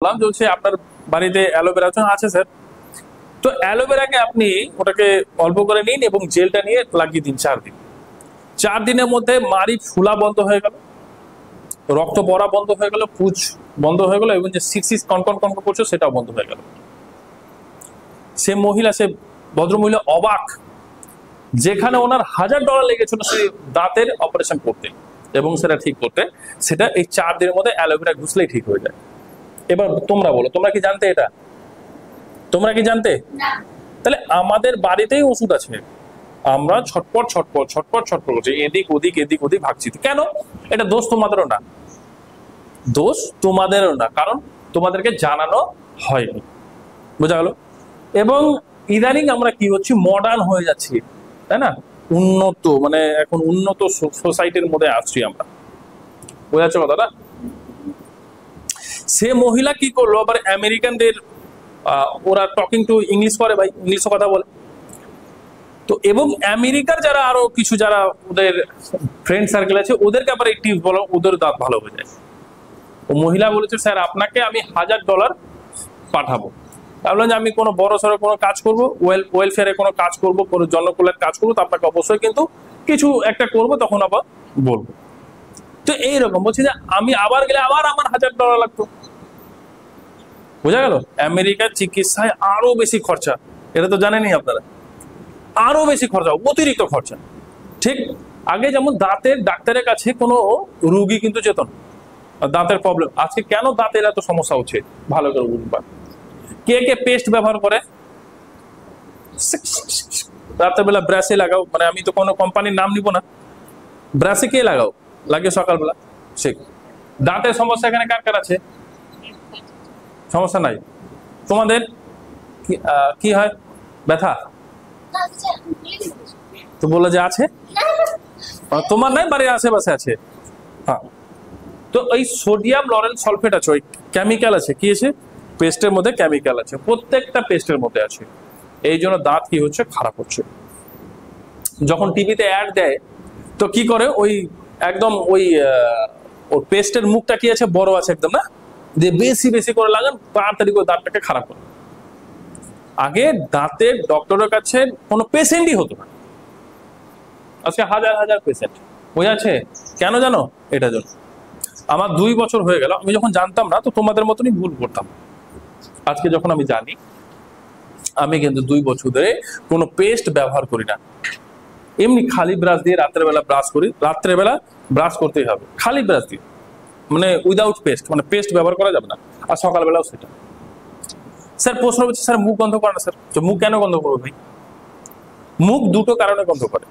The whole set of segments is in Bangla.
বললাম যে হচ্ছে আপনার বাড়িতে অ্যালোভেরা আছে স্যার। তো অ্যালোভেরাকে আপনি ওটাকে অল্প করে নিন এবং জেলটা নিয়ে লাগিয়ে দিন 4 দিন। 4 দিনের মধ্যে মাড়ি ফুলা বন্ধ হয়ে গেল, রক্ত পড়া বন্ধ হয়ে গেল, পুজ বন্ধ হয়ে গেল এবং যে সিক্সিস কনকন কনকন করছে সেটাও বন্ধ হয়ে গেল। সে ভদ্রমহিলা অবাক, যেখানে ওনার $1000 লেগেছিল সেই দাঁতের অপারেশন করতে এবং সেটা ঠিক করতে, সেটা এই 4 দিনের মধ্যে অ্যালোভেরা ঘুষলেই ঠিক হয়ে যায়। এবার তোমরা বলো, তোমরা কি জানতে এটা? তোমরা কি জানতে? তাহলে আমাদের বাড়িতেই ওষুধ আছে, আমরা ছটপট ছটপট ছটপট ছটপট করছি, এদিক ওদিক এদিক ওদিক ভাগছি। কেন? এটা দোষ তোমাদেরও না, দোষ তোমাদেরও না, কারণ তোমাদেরকে জানানো হয়নি। বোঝা গেল? এবং ইদানিং আমরা কি হচ্ছি, মডার্ন হয়ে যাচ্ছি, তাই না? উন্নত, মানে এখন উন্নত সোসাইটির মধ্যে আসছি আমরা। বোঝা যাচ্ছে কথাটা? সে মহিলা কি করলো, আবার আমেরিকানদের ওরা টকিং টু ইংলিশ করে, ভাই ইংলিশে কথা বলে। তো এবং আমেরিকার যারা আরো কিছু যারা ওদের ফ্রেন্ড সার্কেল আছে, ওদেরকে আবার এই টিপস বলো, ওদের দাঁত ভালো হয়ে যায়। ও মহিলা বলেছে, স্যার আপনাকে আমি $1000 পাঠাবো। তাহলে যে আমি কোনো বড় সড়ো কোনো কাজ করবো, ওয়েলফেয়ারে কোনো কাজ করবো, কোনো জনকল্যাণ কাজ করবো, তো আপনাকে অবশ্যই কিন্তু কিছু একটা করবো, তখন আবার বলবো। তো এইরকম বলছি যে আমি আবার গেলে আবার আমার $1000 লাগতো। বোঝা গেল? আমেরিকার চিকিৎসায় আরো বেশি খরচা, এটা তো জানেনই আপনারা, আরো বেশি খরচা, অতিরিক্ত খরচা। ঠিক আগে যেমন দাঁতের ডাক্তারের কাছে কোনো রুগী কিন্তু যেত না, দাঁতের প্রবলেম। আজকে কেন দাঁতের এত সমস্যা হচ্ছে ভালো করে বুঝবা। কে কে পেস্ট ব্যবহার করে? রাতের বেলা ব্রাশে লাগাও, মানে আমি তো কোনো কোম্পানির নাম নিব না, ব্রাশে কে লাগাও, লাগে সকালবেলা। সে দাঁতের সমস্যা এখানে কার কার আছে? সমস্যা নাই? তোমাদের কি হয়, ব্যথা? তো বলে যে আছে, তোমার নাই, বাড়ির আশেপাশে আছে। হ্যাঁ, তো ওই সোডিয়াম লরেল সালফেট আছে, ওই কেমিক্যাল আছে, কি আছে পেস্টের মধ্যে, কেমিক্যাল আছে, প্রত্যেকটা পেস্টের মধ্যে আছে। এই জন্য দাঁত কি হচ্ছে, খারাপ হচ্ছে। যখন টিভিতে অ্যাড দেয় তো কি করে, ওই একদম ওই ওর পেস্টের মুখটা কি আছে, বড় আছে একদম, না দিয়ে বেশি বেশি করে লাগান, তাড়াতাড়ি করে দাঁতটাকে খারাপ করে। আগে দাঁতের ডক্টরের কাছে কোনো পেশেন্টই হতো না, আজকে হাজার হাজার পেশেন্ট। বোঝাচ্ছে কেন জানো? এটা জন্য। আমার 2 বছর হয়ে গেল, আমি যখন জানতাম না তো তোমাদের মতনই ভুল করতাম। আজকে যখন আমি জানি, আমি কিন্তু 2 বছর ধরে কোনো পেস্ট ব্যবহার করি না। এমনি খালি ব্রাশ দিয়ে রাত্রেবেলা ব্রাশ করি, রাত্রেবেলা ব্রাশ করতেই হবে খালি ব্রাশ দিয়ে, মানে উইদাউট পেস্ট, মানে পেস্ট ব্যবহার করা যাবে না। আর সকালবেলাও সেটা। স্যার প্রশ্ন হচ্ছে, স্যার মুখ গন্ধ করে না স্যার? তো মুখ কেন গন্ধ করবে ভাই? মুখ দুটো কারণে গন্ধ করে।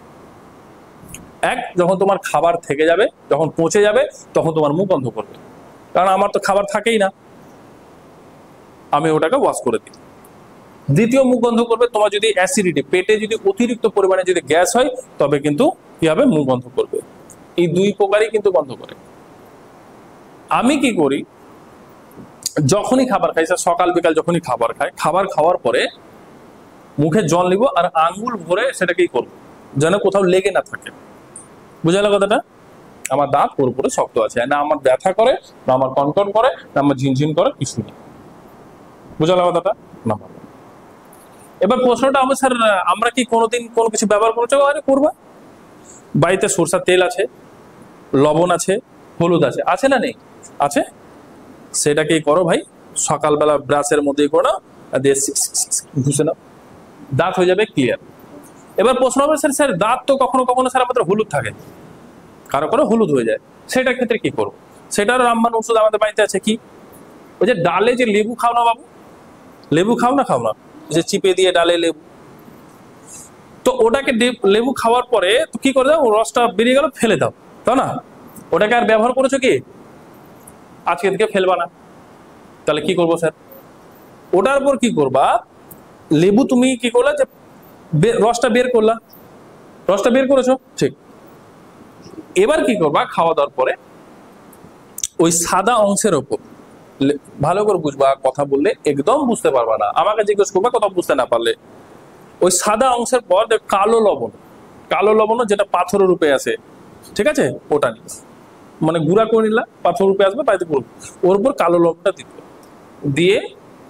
এক, যখন তোমার খাবার থেকে যাবে, যখন পচে যাবে, তখন তোমার মুখ গন্ধ করবে, কারণ আমার তো খাবার থাকেই না, আমি ওটাকে ওয়াশ করে দিই। দ্বিতীয়, মুখ গন্ধ করবে তোমার যদি অ্যাসিডিটি, পেটে যদি অতিরিক্ত পরিমাণে যদি গ্যাস হয়, তবে কিন্তু কি হবে, মুখ গন্ধ করবে। এই 2 প্রকারই কিন্তু গন্ধ করে। আমি কি করি, যখনই খাবার খাই, সকাল বিকাল যখনই খাবার খাই, খাবার খাওয়ার পরে মুখে জল নিব আর আঙ্গুল ভরে সেটাকেই করবো, যেন কোথাও লেগে না থাকে। বুঝালো কথাটা? আমার দাঁত পুরোপুরি শক্ত আছে, না আমার ব্যথা করে, না আমার কনকন করে, না আমার ঝিনঝিন করে, কিছু নেই। বুঝালো কথাটা? না। এবার প্রশ্নটা হবে, স্যার আমরা কি কোনোদিন কোনো কিছু ব্যবহার করেছো? আরে করবা। বাড়িতে সরষার তেল আছে, লবণ আছে, হলুদ আছে, আছে না নেই? আছে। সেটাকেই করো ভাই, সকালবেলা ব্রাশের মধ্যেই করো, দিয়ে ঘুষে নাও, দাঁত হয়ে যাবে ক্লিয়ার। এবার প্রশ্ন হবে, স্যার স্যার দাঁত তো কখনো কখনো স্যার আমাদের হলুদ থাকে, কারো কারো হলুদ হয়ে যায়, সেটার ক্ষেত্রে কি করবো? সেটার রামবান ওষুধ আমাদের বাড়িতে আছে। কি? ওই যে ডালে যে লেবু খাও না বাবু, লেবু খাও না? খাও না? যে চিপে দিয়ে ডালে লেবু, তো ওটাকে লেবু খাওয়ার পরে তো কি করে দাও, রসটা বেরিয়ে গেল, ফেলে দাও, তাই না? ওটাকে আর ব্যবহার করেছো কি? আজকে থেকে ফেলবা না। তাহলে কি করবো স্যার? ওটার পর কি করবা, লেবু তুমি কি করলা, যে রসটা বের করলা, রসটা বের করেছো, ঠিক। এবার কি করবা, খাওয়া দাওয়ার পরে ওই সাদা অংশের ওপর, ভালো করে বুঝবা, কথা বললে একদম বুঝতে পারবা না, আমাকে জিজ্ঞেস করবা কথা বুঝতে না পারলে। ওই সাদা অংশের পর কালো লবণ, কালো লবণ যেটা পাথরের রূপে আছে, ঠিক আছে, ওটা নিবা, মানে গুঁড়া করে নিলা, পাথর রূপে আসবে, বাড়িতে করবো, ওর উপর কালো লবণটা দিতে। দিয়ে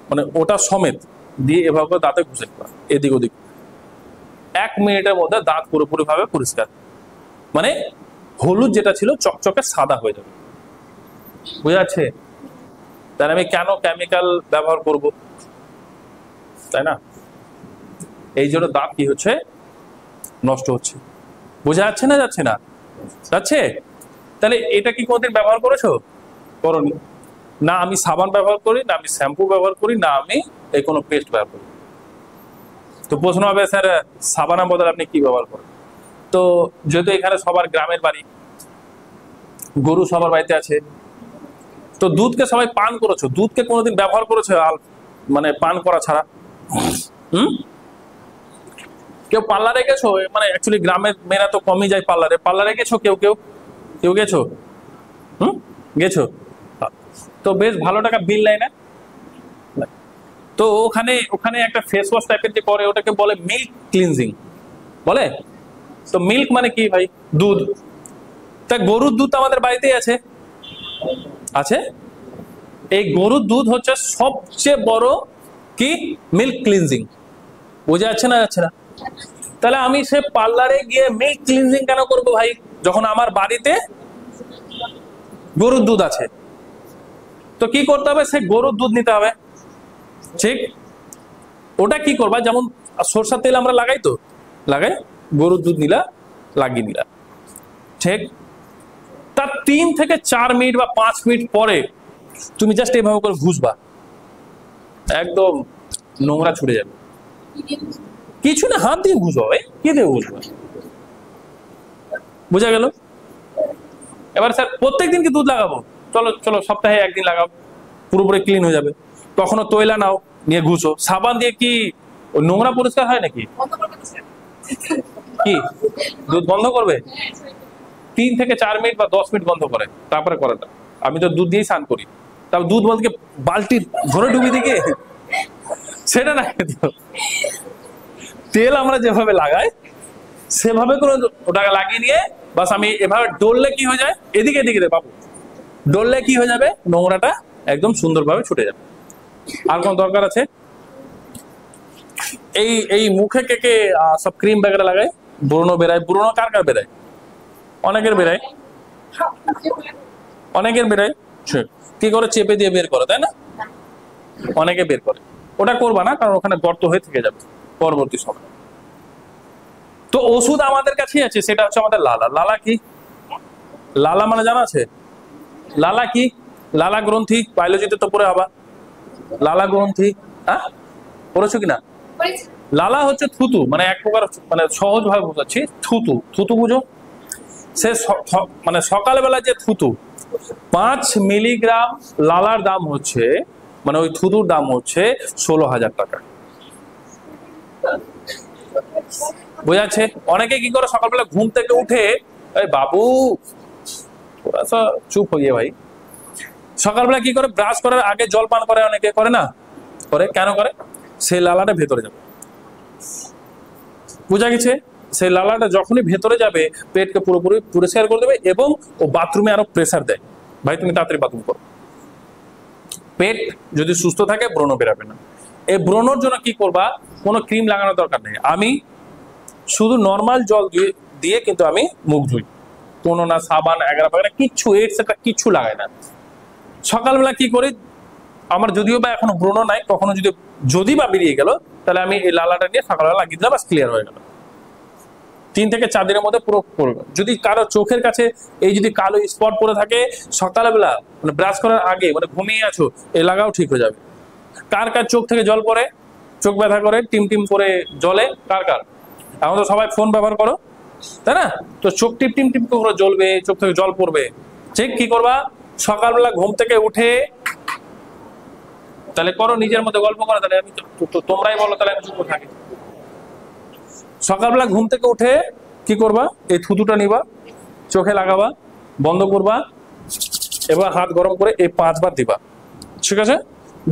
মানে ওটা সমেত দিয়ে এভাবে করে দাঁতে ঘুষে দেবা এদিক ওদিক। 1 মিনিটের মধ্যে দাঁত পুরোপুরি ভাবে পরিষ্কার, মানে হলুদ যেটা ছিল চকচকে সাদা হয়ে যাবে। বুঝা যাচ্ছে? তাহলে আমি কেন কেমিক্যাল ব্যবহার করব, তাই না? এই জন্য দাঁত কি হচ্ছে, নষ্ট হচ্ছে। বোঝা যাচ্ছে না যাচ্ছে না? যাচ্ছে। তাহলে এটা কি কোনদিন ব্যবহার করেছো? করনি। না আমি সাবান ব্যবহার করি, না আমি শ্যাম্পু ব্যবহার করি, না আমি এই কোনো পেস্ট ব্যবহার করি। তো প্রশ্ন হবে স্যার সাবানের বদলে আপনি কি ব্যবহার করেন? তো যেহেতু এখানে সবার গ্রামের বাড়ি, গরু সবার বাড়িতে আছে, তো দুধকে সবাই পান করেছো, দুধকে কোনোদিন ব্যবহার করেছো মানে পান করা ছাড়া? কেউ পার্লারে গেছো? মানে অ্যাকচুয়ালি গ্রামের মেয়েরা তো কমই যায় পার্লারে। পার্লারে গেছো কেউ কেউ কেউ গেছো? গেছো? তো বেশ ভালো টাকা বিল নেয় না? তো ওখানে ওখানে একটা ফেস ওয়াশ টাইপের যে করে ওটাকে বলে মিল্ক ক্লিনজিং বলে। তো মিল্ক মানে কি ভাই? দুধ। তা গরুর দুধ আমাদের বাড়িতেই আছে, আছে। এই গরুর দুধ হচ্ছে সবচেয়ে বড় কি মিল্ক ক্লিনজিং। বোঝা যাচ্ছে না যাচ্ছে না? তাহলে আমি সে পার্লারে গিয়ে মিল্ক ক্লিনজিং কেন করবো ভাই, যখন আমার বাড়িতে গরুর দুধ আছে? তো কি করতে হবে, সে গরুর দুধ নিতে হবে, ঠিক? ওটা কি করবা, যেমন সরষের তেল আমরা লাগাই, তো লাগাই, গরুর দুধ নিলা, লাগিয়ে নিলা, ঠিক? তার 3 থেকে 4 মিনিট বা 5 মিনিট পরে তুমি জাস্ট এইভাবে করে ঘুষবা, একদম নোংরা ছুটে যাবে। কিছু না, হাত দিয়ে ঘুষো, কি দিয়ে ঘুষবা? বুঝা গেল? এবার স্যার প্রত্যেকদিন কি দুধ লাগাবো? চলো চলো সপ্তাহে 1 দিন লাগাও, পুরোপুরি ক্লিন হয়ে যাবে। কখনো তৈলা নাও, নিয়ে ঘুষো। সাবান দিয়ে কি ওই নোংরা পরিষ্কার হয় নাকি? কি দুধ বন্ধ করবে? 3 থেকে 4 মিনিট বা 10 মিনিট বন্ধ করে তারপরে করাটা। আমি তো দুধ দিয়েই স্নান করি, তারপর দুধ বলতে বালতি ধরে ডুবি দিকে সেটা না, তেল আমরা যেভাবে লাগাই সেভাবে করে ওটাকে লাগিয়ে নিয়ে বাস আমি এভাবে ডললে কি হয়ে যায়, এদিকে এদিকে দে বাবু, ডললে কি হয়ে যাবে, নোংরাটা একদম সুন্দরভাবে ছুটে যাবে। আর কোন দরকার আছে? এই এই মুখে কে কে সব ক্রিম বগেরা লাগায়, ব্রণ বেরায়? ব্রণ কার কার বেরায়? অনেকের বেরায়, অনেকের বেরায়। কি করে? চেপে দিয়ে বের করে, তাই না? অনেকে বের করে। ওটা করবা না, কারণ ওখানে গর্ত হয়ে থেকে যাবে পরবর্তী সময়। তো ওষুধ আমাদের কাছেই আছে, সেটা হচ্ছে আমাদের লালা। লালা কি? লালা মানে জানা আছে? লালা কি? লালা গ্রন্থি, বায়োলজিতে তো পড়ে হবা। লালা গ্রন্থি, হ্যাঁ পড়েছো কিনা? লালা হচ্ছে থুতু, মানে এক প্রকার, মানে সহজ ভাবে বোঝাচ্ছি, থুতু। থুতু বুঝো? সে মানে সকালবেলা যে থুতু, 5 মিলিগ্রাম লালার দাম হচ্ছে, মানে ওই থুতুর দাম হচ্ছে 16,000 টাকা। বোঝাচ্ছে? অনেকে কি করে, সকালবেলা ঘুম থেকে উঠে, এই বাবু চুপ হইয়ে ভাই, সকালবেলা কি করে, ব্রাশ করার আগে জল পান করে, অনেকে করে না? করে কেন করে? সেই লালাটা ভেতরে যাবে। বুঝা গেছে? সেই লালাটা যখনই ভেতরে যাবে পেটকে পুরোপুরি পরিষ্কার করে দেবে, এবং ও বাথরুমে আরো প্রেসার দেয়, ভাই তুমি তাড়াতাড়ি বাথরুম করো। পেট যদি সুস্থ থাকে ব্রণ বেরাবে না। এই ব্রণর জন্য কি করবা, কোনো ক্রিম লাগানোর দরকার নেই। আমি শুধু নর্মাল জল দিয়ে কিন্তু আমি মুখ ধুই, কোনো না সাবান এগারা ফাগারা কিচ্ছু, এটসেট্রা কিচ্ছু লাগাই না। সকালবেলা কি করি, আমার যদিও বা এখনো ব্রণ নাই, কখনো যদি বা বেরিয়ে গেল, তাহলে আমি এই লালাটা নিয়ে সকালবেলা লাগিয়ে দিলাম, বাস ক্লিয়ার হয়ে গেল। 3 থেকে 4 দিনের মধ্যে পুরো করবে। যদি কারো চোখের কাছে এই যদি কালো স্পট পড়ে থাকে, সকালবেলা মানে ব্রাশ করার আগে, মানে ঘুমিয়ে আছো, এই লাগাও ঠিক হয়ে যাবে। কার কার চোখ থেকে জল পড়ে, চোখ ব্যথা করে, টিম টিম করে জলে? কার কার? এখন তো সবাই ফোন ব্যবহার করো, তাই না? তো চোখ টিপ টিম টিম করে জ্বলবে, চোখ থেকে জল পড়বে। ঠিক কি করবা, সকালবেলা ঘুম থেকে উঠে, তাহলে করো নিজের মধ্যে গল্প করো, তাহলে আমি তোমরাই বলো, তাহলে আমি চুপ থাকি। সকালবেলা ঘুম থেকে উঠে কি করবা, এই থুতুটা নিবা, চোখে লাগাবা, বন্ধ করবা, এবার হাত গরম করে এই 5 বার দিবা, ঠিক আছে?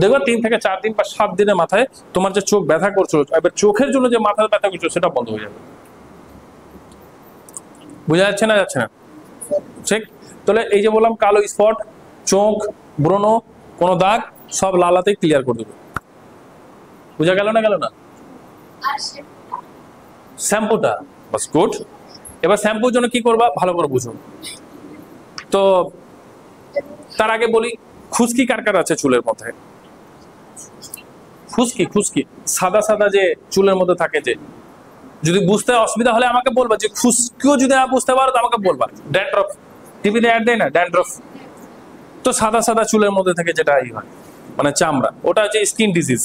দেখবা 3 থেকে 4 দিন বা 7 দিনের মাথায় তোমার যে চোখ ব্যথা করছো, এবার চোখের জন্য যে মাথা ব্যথা করছো সেটা বন্ধ হয়ে যাবে। বোঝা যাচ্ছে না যাচ্ছে না? ঠিক। তাহলে এই যে বললাম কালো স্পট, চোখ, ব্রণ, কোনো দাগ, সব লালাতে ক্লিয়ার করে দেবো। বুঝা গেল না? গেল না? শ্যাম্পুটা বাস গুড। এবার শ্যাম্পুর জন্য কি করবা ভালো করে বুঝো। তো তার আগে বলি, খুশকি কার কার আছে চুলের মধ্যে? খুশকি, খুশকি সাদা সাদা যে চুলের মধ্যে থাকে, যে যদি বুঝতে অসুবিধা হলে আমাকে বলবা, যে খুশকিও যদি না বুঝতে পারো তো আমাকে বলবা। ড্যান্ড্রফ, টিভিতে অ্যাড দেয় না ড্যান্ড্রফ, তো সাদা সাদা চুলের মধ্যে থেকে যেটা হয় মানে চামড়া, ওটা হচ্ছে স্কিন ডিজিজ।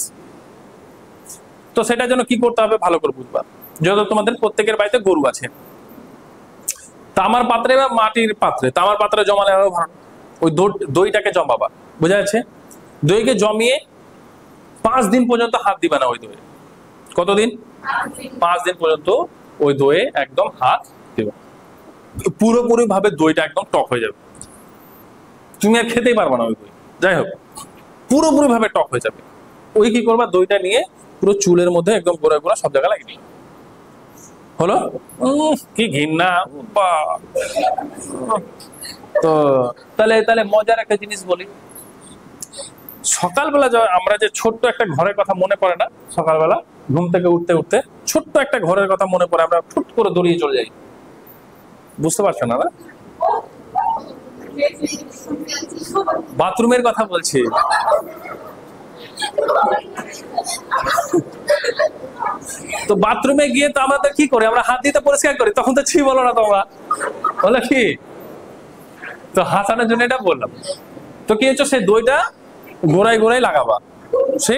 তো সেটার জন্য কি করতে হবে ভালো করে বুঝবা। যত তোমাদের প্রত্যেকের বাড়িতে গরু আছে, তামার পাত্রে বা মাটির পাত্রে, তামার পাত্রে জমালে আরো ভালো। ওই দইটাকে জমাবা, বোঝা যাচ্ছে? দইকে জমিয়ে 5 দিন পর্যন্ত হাত দিবা না ওই দই। কতদিন? 5 দিন পর্যন্ত ওই দইয়ে একদম হাত দিবা। পুরোপুরি ভাবে দইটা একদম টক হয়ে যাবে, তুমি আর খেতেই পারবা না ওই দই। যাই হোক, পুরোপুরি ভাবে টক হয়ে যাবে। ওই কি করবা, দইটা নিয়ে পুরো চুলের মধ্যে একদম গোড়া গোড়া সব জায়গায় লাগিয়ে দিবা। হলো? কি ঘৃণা! তো তাহলে মজার একটা জিনিস বলি, সকালবেলা আমরা যে ছোট্ট একটা ঘরের কথা মনে পড়ে না? সকালবেলা ঘুম থেকে উঠতে উঠতে ছোট্ট একটা ঘরের কথা মনে পড়ে, আমরা ফুট করে দৌড়িয়ে চলে যাই। বুঝতে পারছো না? বাথরুমের কথা বলছি। তো বাথরুমে গিয়ে তো আমাদের কি করে, আমরা হাত দিতে পরিষ্কার করি, তখন তো ছি বলো না তোমরা, বলো কি? তো হাসানোর জন্য এটা বললাম। তো কি হচ্ছে, সেই দইটা গোড়ায় গোড়ায় লাগাবা। সে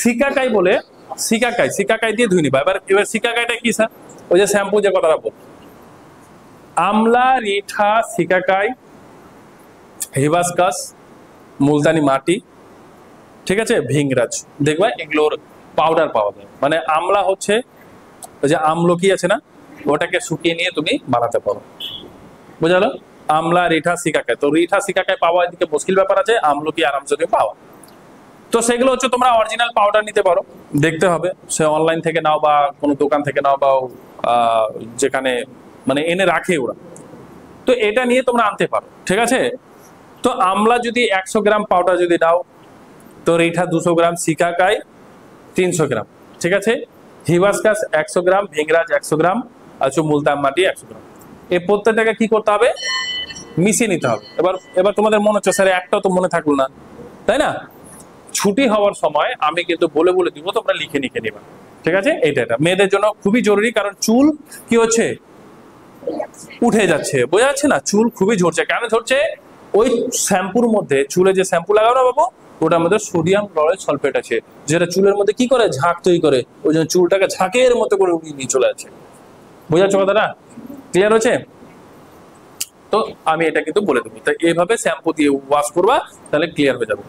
সিকাকাই বলে, সিকাকাই দিয়ে ধুই নিবা। এবার সিকাকাইটা কি স্যার? ওই যে শ্যাম্পু যে কথাটা বল, আমলা, রিঠা, সিকাকাই, হিবাস্কাস, মুলতানি মাটি, ঠিক আছে, ভিংরাজ, দেখবা এগুলোর পাউডার পাওয়া যায়। মানে আমলা হচ্ছে ওই যে আমলকি আছে না, ওটাকে শুকিয়ে নিয়ে তুমি বানাতে পারো। বুঝালো? আমলা, রিঠা, সিকাকাই। তো রিঠা সিকাকাই পাওয়া এদিকে মুশকিল ব্যাপার আছে, আমলকি আরামসে তুমি পাওয়া। তো সেগুলো হচ্ছে তোমরা অরিজিনাল পাউডার নিতে পারো, দেখতে হবে সে অনলাইন থেকে নাও বা কোনো দোকান থেকে নাও বা যেখানে মানে এনে রাখে ওরা। তো এটা নিয়ে তোমরা আনতে পারো, ঠিক আছে। তো আমলা যদি 100 গ্রাম পাউডার যদি নাও, তো রিঠা 200 গ্রাম, সিকাকাই 300 গ্রাম, ঠিক আছে, হিবাস্কাস 100 গ্রাম, ভিংরাজ 100 গ্রাম, আর মুলতান মাটি 100 গ্রাম। এই প্রত্যেকটাকে কি করতে হবে, মিশিয়ে নিতে হবে। এবার তোমাদের মনে হচ্ছে স্যার একটাও তো মনে থাকলো না, তাই না? ছুটি হওয়ার সময় আমি কিন্তু বলে বলে দিব, তোমরা লিখে লিখে নিবা, ঠিক আছে। এটা মেয়েদের জন্য খুবই জরুরি, কারণ চুল কি হচ্ছে, উঠে যাচ্ছে, বোঝা যাচ্ছে না? চুল খুবই ঝরছে। কেন ঝরছে? ওই শ্যাম্পুর মধ্যে, চুলে যে শ্যাম্পু লাগানো বাবু, ওটার মধ্যে সোডিয়াম ক্লোরাইড সালফেট আছে, যেটা চুলের মধ্যে কি করে, ঝাঁক তৈরি করে। ওই জন্য চুলটাকে ঝাঁকের মতো করে উড়িয়ে নিয়ে চলে যাচ্ছে। বোঝা যাচ্ছে কথাটা? ক্লিয়ার হচ্ছে? তো আমি এটা কিন্তু বলে দেবো, তাই এইভাবে শ্যাম্পু দিয়ে ওয়াশ করবা, তাহলে ক্লিয়ার হয়ে যাবে।